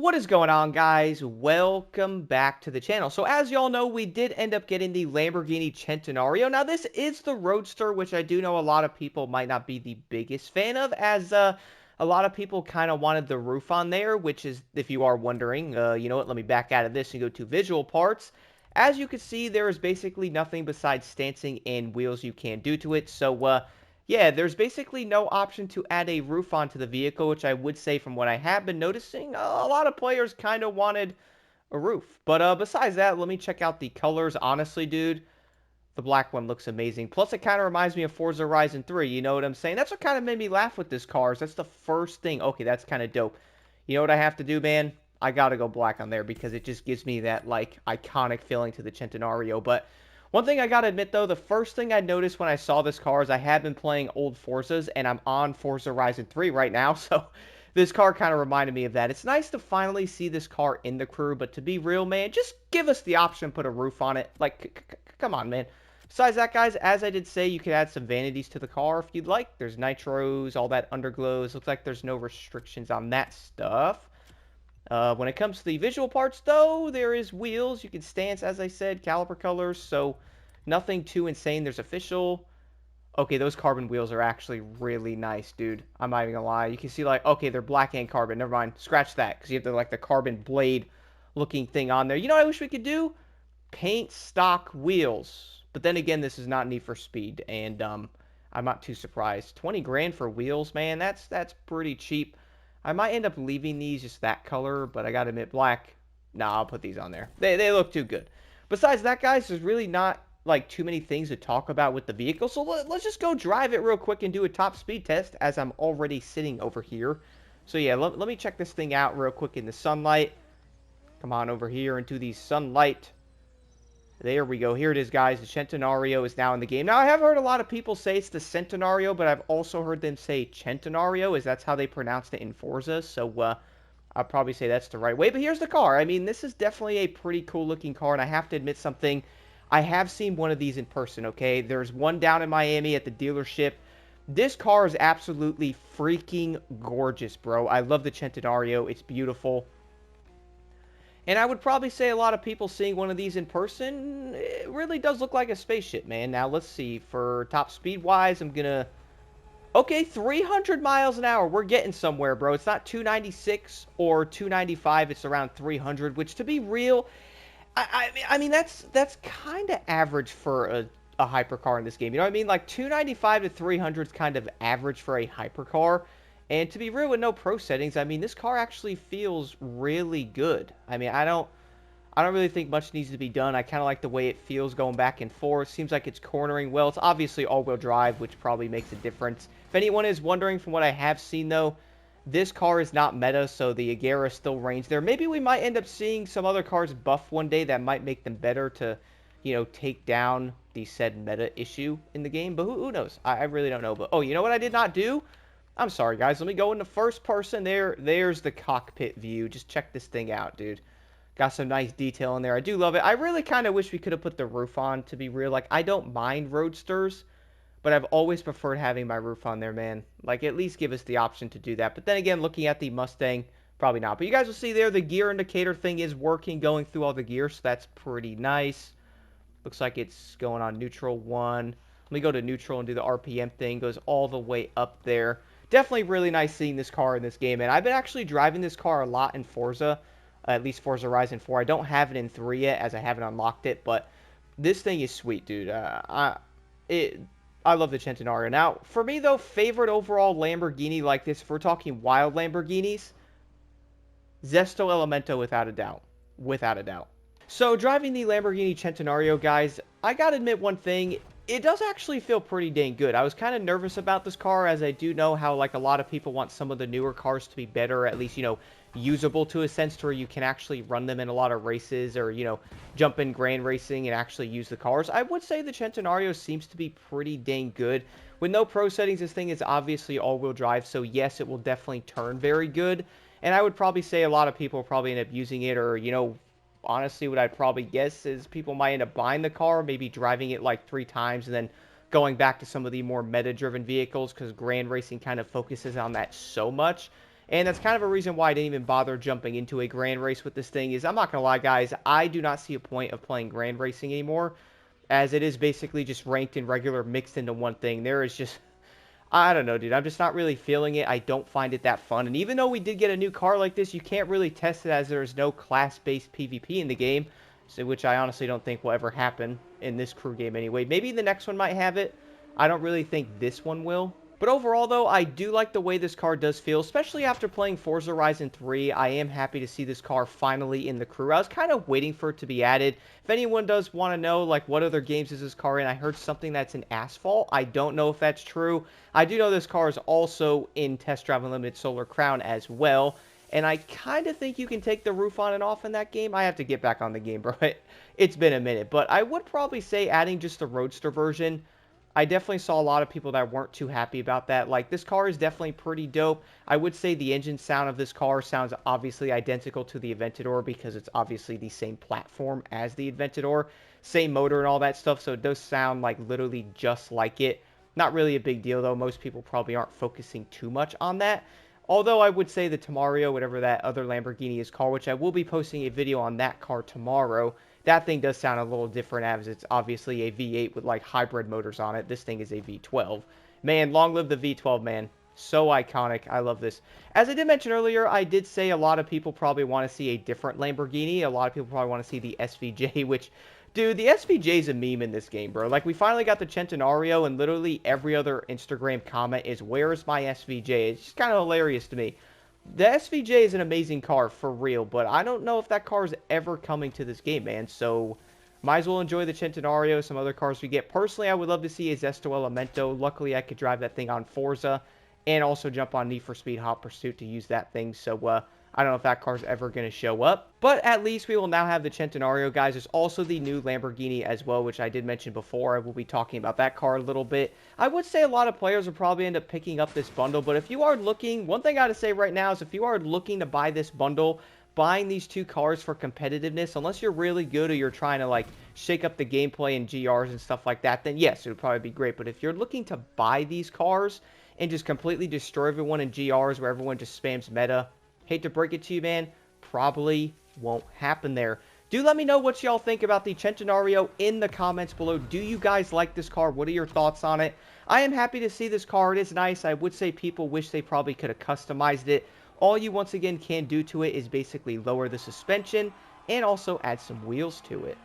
What is going on, guys? Welcome back to the channel. So as y'all know, we did end up getting the Lamborghini Centenario. Now this is the Roadster, which I do know a lot of people might not be the biggest fan of, as a lot of people kind of wanted the roof on there, which is, if you are wondering, you know what, let me back out of this and go to visual parts. As you can see, there is basically nothing besides stancing and wheels you can do to it. So yeah, there's basically no option to add a roof onto the vehicle, which I would say from what I have been noticing, a lot of players kind of wanted a roof. But besides that, let me check out the colors. Honestly, dude, the black one looks amazing. Plus, it kind of reminds me of Forza Horizon 3. You know what I'm saying? That's what kind of made me laugh with this car. That's the first thing. Okay, that's kind of dope. You know what I have to do, man? I gotta go black on there because it just gives me that, like, iconic feeling to the Centenario. But one thing I gotta admit, though, the first thing I noticed when I saw this car is I have been playing old Forzas, and I'm on Forza Horizon 3 right now, so this car kind of reminded me of that. It's nice to finally see this car in the crew, but to be real, man, just give us the option to put a roof on it. Like, come on, man. Besides that, guys, as I did say, you could add some vanities to the car if you'd like. There's nitros, all that underglows. Looks like there's no restrictions on that stuff. When it comes to the visual parts, though, there is wheels. You can stance, as I said, caliper colors, so nothing too insane. There's official. Okay, those carbon wheels are actually really nice, dude. I'm not even gonna lie. You can see, like, okay, they're black and carbon. Never mind. Scratch that, because you have the, like, the carbon blade looking thing on there. You know what I wish we could do? Paint stock wheels. But then again, this is not Need for Speed, and I'm not too surprised. 20 grand for wheels, man. That's pretty cheap. I might end up leaving these just that color, but I gotta admit, black. Nah, I'll put these on there. They look too good. Besides that, guys, there's really not like too many things to talk about with the vehicle, so let's just go drive it real quick and do a top speed test as I'm already sitting over here. So yeah, let me check this thing out real quick in the sunlight. Come on over here into the sunlight. There we go. Here it is, guys. The Centenario is now in the game. Now, I have heard a lot of people say it's the Centenario, but I've also heard them say Centenario, as that's how they pronounced it in Forza. So, I'll probably say that's the right way. But here's the car. I mean, this is definitely a pretty cool-looking car, and I have to admit something. I have seen one of these in person, okay? There's one down in Miami at the dealership. This car is absolutely freaking gorgeous, bro. I love the Centenario. It's beautiful. And I would probably say a lot of people seeing one of these in person, it really does look like a spaceship, man. Now, let's see. For top speed-wise, I'm going to... Okay, 300 miles an hour. We're getting somewhere, bro. It's not 296 or 295. It's around 300, which, to be real, I mean that's kind of average for a hypercar in this game. You know what I mean? Like, 295 to 300 is kind of average for a hypercar. And to be real, with no pro settings, I mean, this car actually feels really good. I mean, I don't really think much needs to be done. I kind of like the way it feels going back and forth. Seems like it's cornering well. It's obviously all-wheel drive, which probably makes a difference. If anyone is wondering from what I have seen, though, this car is not meta, so the Agera still reigns there. Maybe we might end up seeing some other cars buff one day that might make them better to, you know, take down the said meta issue in the game. But who knows? I really don't know. But, oh, you know what I did not do? I'm sorry, guys. Let me go into first person. There's the cockpit view. Just check this thing out, dude. Got some nice detail in there. I do love it. I really kind of wish we could have put the roof on, to be real. Like, I don't mind Roadsters, but I've always preferred having my roof on there, man. Like, at least give us the option to do that. But then again, looking at the Mustang, probably not. But you guys will see there, the gear indicator thing is working, going through all the gear, so that's pretty nice. Looks like it's going on neutral 1. Let me go to neutral and do the RPM thing. Goes all the way up there. Definitely really nice seeing this car in this game, and I've been actually driving this car a lot in Forza, at least Forza Horizon 4. I don't have it in 3 yet, as I haven't unlocked it, but this thing is sweet, dude. I love the Centenario. Now, for me, though, favorite overall Lamborghini like this, if we're talking wild Lamborghinis, Zesto Elemento, without a doubt. Without a doubt. So, driving the Lamborghini Centenario, guys, I gotta admit one thing. It does actually feel pretty dang good. I was kind of nervous about this car, as I do know how, like, a lot of people want some of the newer cars to be better, or at least, you know, usable to a sense to where you can actually run them in a lot of races, or, you know, jump in grand racing and actually use the cars. I would say the Centenario seems to be pretty dang good. With no pro settings, this thing is obviously all-wheel drive, so yes, it will definitely turn very good. And I would probably say a lot of people probably end up using it, or, you know, honestly, what I'd probably guess is people might end up buying the car, maybe driving it like 3 times, and then going back to some of the more meta-driven vehicles, because Grand Racing kind of focuses on that so much. And that's kind of a reason why I didn't even bother jumping into a grand race with this thing is, I'm not going to lie, guys, I do not see a point of playing grand racing anymore, as it is basically just ranked and regular mixed into one thing. There is just, I don't know, dude. I'm just not really feeling it. I don't find it that fun. And even though we did get a new car like this, you can't really test it as there's no class-based PvP in the game, so, which I honestly don't think will ever happen in this crew game anyway. Maybe the next one might have it. I don't really think this one will. But overall, though, I do like the way this car does feel, especially after playing Forza Horizon 3. I am happy to see this car finally in the crew. I was kind of waiting for it to be added. If anyone does want to know, like, what other games is this car in, I heard something that's in Asphalt. I don't know if that's true. I do know this car is also in Test Drive Unlimited Solar Crown as well. And I kind of think you can take the roof on and off in that game. I have to get back on the game, bro. It's been a minute. But I would probably say adding just the Roadster version, I definitely saw a lot of people that weren't too happy about that. Like, this car is definitely pretty dope. I would say the engine sound of this car sounds obviously identical to the Aventador because it's obviously the same platform as the Aventador. Same motor and all that stuff, so it does sound like literally just like it. Not really a big deal, though. Most people probably aren't focusing too much on that. Although I would say the Tamario, whatever that other Lamborghini is called, which I will be posting a video on that car tomorrow, that thing does sound a little different as it's obviously a V8 with like hybrid motors on it. This thing is a V12. Man, long live the V12, man. So iconic. I love this. As I did mention earlier, I did say a lot of people probably want to see a different Lamborghini. A lot of people probably want to see the SVJ, which, dude, the SVJ is a meme in this game, bro. Like, we finally got the Centenario, and literally every other Instagram comment is, where's my SVJ? It's just kind of hilarious to me. The SVJ is an amazing car, for real, but I don't know if that car is ever coming to this game, man, so might as well enjoy the Centenario, some other cars we get. Personally, I would love to see a Zesto Elemento. Luckily, I could drive that thing on Forza, and also jump on Need for Speed Hot Pursuit to use that thing, so, I don't know if that car's ever going to show up, but at least we will now have the Centenario, guys. There's also the new Lamborghini as well, which I did mention before. I will be talking about that car a little bit. I would say a lot of players will probably end up picking up this bundle, but if you are looking, one thing I got to say right now is if you are looking to buy this bundle, buying these two cars for competitiveness, unless you're really good or you're trying to, like, shake up the gameplay in GRs and stuff like that, then yes, it would probably be great. But if you're looking to buy these cars and just completely destroy everyone in GRs where everyone just spams meta, hate to break it to you, man, probably won't happen there. Do let me know what y'all think about the Centenario in the comments below. Do you guys like this car? What are your thoughts on it? I am happy to see this car. It is nice. I would say people wish they probably could have customized it. All you, once again, can do to it is basically lower the suspension and also add some wheels to it.